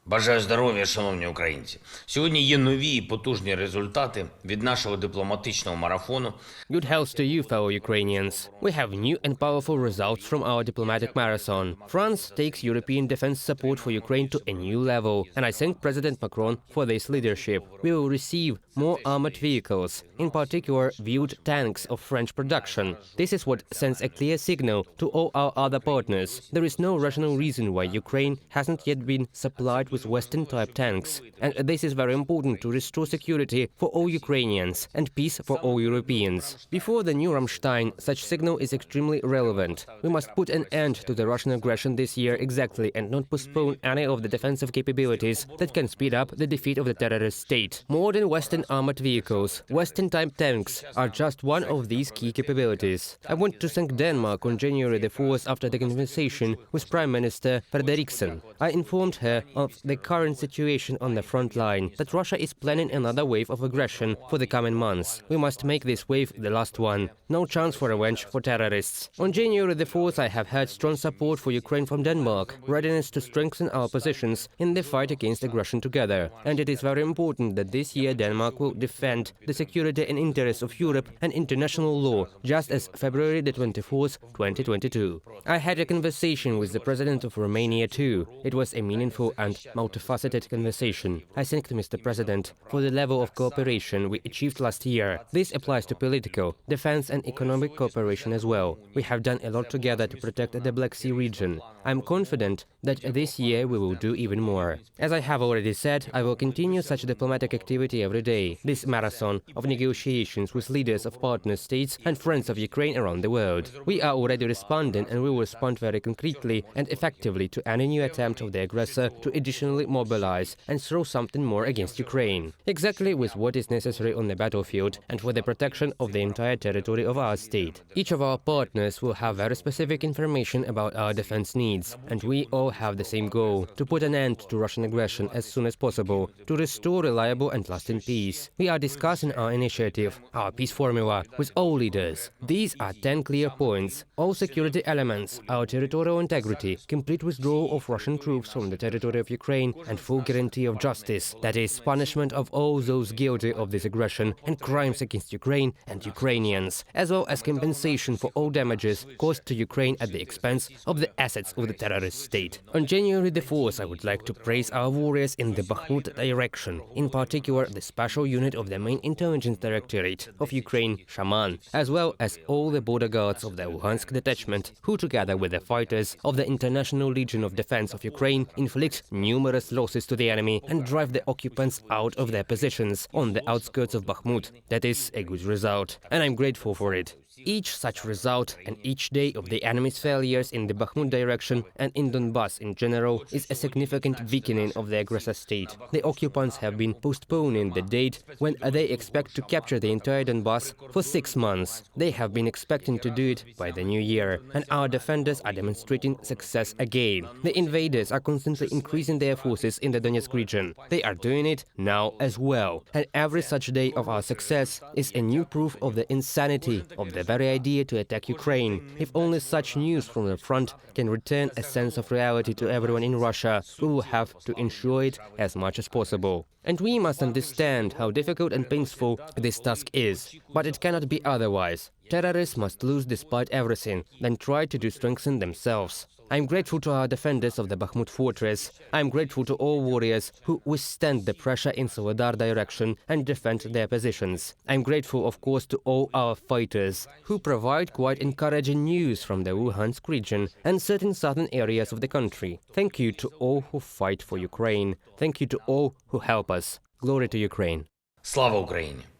Бажаю здоров'я, шановні українці. Сьогодні є нові і потужні результати від нашого дипломатичного марафону. Good health to you, fellow Ukrainians. We have new and powerful results from our diplomatic marathon. France takes European defense support for Ukraine to a new level, and I thank President Macron for this leadership. We will receive more armored vehicles, in particular wheeled tanks of French production. This is what sends a clear signal to all our other partners. There is no rational reason why Ukraine hasn't yet been supplied with Western-type tanks, and this is very important to restore security for all Ukrainians and peace for all Europeans. Before the new Ramstein, such signal is extremely relevant. We must put an end to the Russian aggression this year exactly and not postpone any of the defensive capabilities that can speed up the defeat of the terrorist state. Modern Western armored vehicles, Western-type tanks, are just one of these key capabilities. I want to thank Denmark on January the 4th after the conversation with Prime Minister Frederiksen. I informed her of the current situation on the front line, that Russia is planning another wave of aggression for the coming months. We must make this wave the last one. No chance for revenge for terrorists. On January the 4th, I have had strong support for Ukraine from Denmark, readiness to strengthen our positions in the fight against aggression together. And it is very important that this year Denmark will defend the security and interests of Europe and international law, just as February the 24th, 2022. I had a conversation with the President of Romania too. It was a meaningful and multifaceted conversation. I thanked Mr. President for the level of cooperation we achieved last year. This applies to political, defense and economic cooperation as well. We have done a lot together to protect the Black Sea region. I'm confident that this year we will do even more. As I have already said, I will continue such diplomatic activity every day. This marathon of negotiations with leaders of partner states and friends of Ukraine around the world. We are already responding and we will respond very concretely and effectively to any new attempt of the aggressor to additionally mobilize and throw something more against Ukraine. Exactly with what is necessary on the battlefield and for the protection of the entire territory of our state. Each of our partners will have very specific information about our defense needs, and we all have the same goal: to put an end to Russian aggression as soon as possible, to restore reliable and lasting peace. We are discussing our initiative, our peace formula, with all leaders. These are 10 clear points: all security elements, our territorial integrity, complete withdrawal of Russian troops from the territory of Ukraine, and full guarantee of justice, that is, punishment of all those guilty of this aggression and crimes against Ukraine and Ukrainians, as well as compensation for all damages caused to Ukraine at the expense of the assets of the terrorist state. On January the 4th, I would like to praise our warriors in the Bakhmut direction, in particular the special unit of the main intelligence directorate of Ukraine, Shaman, as well as all the border guards of the Luhansk detachment, who together with the fighters of the International Legion of Defense of Ukraine inflict numerous losses to the enemy and drive the occupants out of their positions on the outskirts of Bakhmut. That is a good result, and I'm grateful for it. Each such result and each day of the enemy's failures in the Bakhmut direction and in Donbass in general is a significant weakening of the aggressor state. The occupants have been postponing the date when they expect to capture the entire Donbass for 6 months. They have been expecting to do it by the new year, and our defenders are demonstrating success again. The invaders are constantly increasing their forces in the Donetsk region. They are doing it now as well, and every such day of our success is a new proof of the insanity of the very idea to attack Ukraine. If only such news from the front can return a sense of reality to everyone in Russia, we will have to ensure it as much as possible. And we must understand how difficult and painful this task is. But it cannot be otherwise. Terrorists must lose despite everything, then try to strengthen themselves. I'm grateful to our defenders of the Bakhmut fortress. I'm grateful to all warriors who withstand the pressure in Soledar direction and defend their positions. I'm grateful, of course, to all our fighters who provide quite encouraging news from the Luhansk region and certain southern areas of the country. Thank you to all who fight for Ukraine. Thank you to all who help us. Glory to Ukraine. Слава Україні!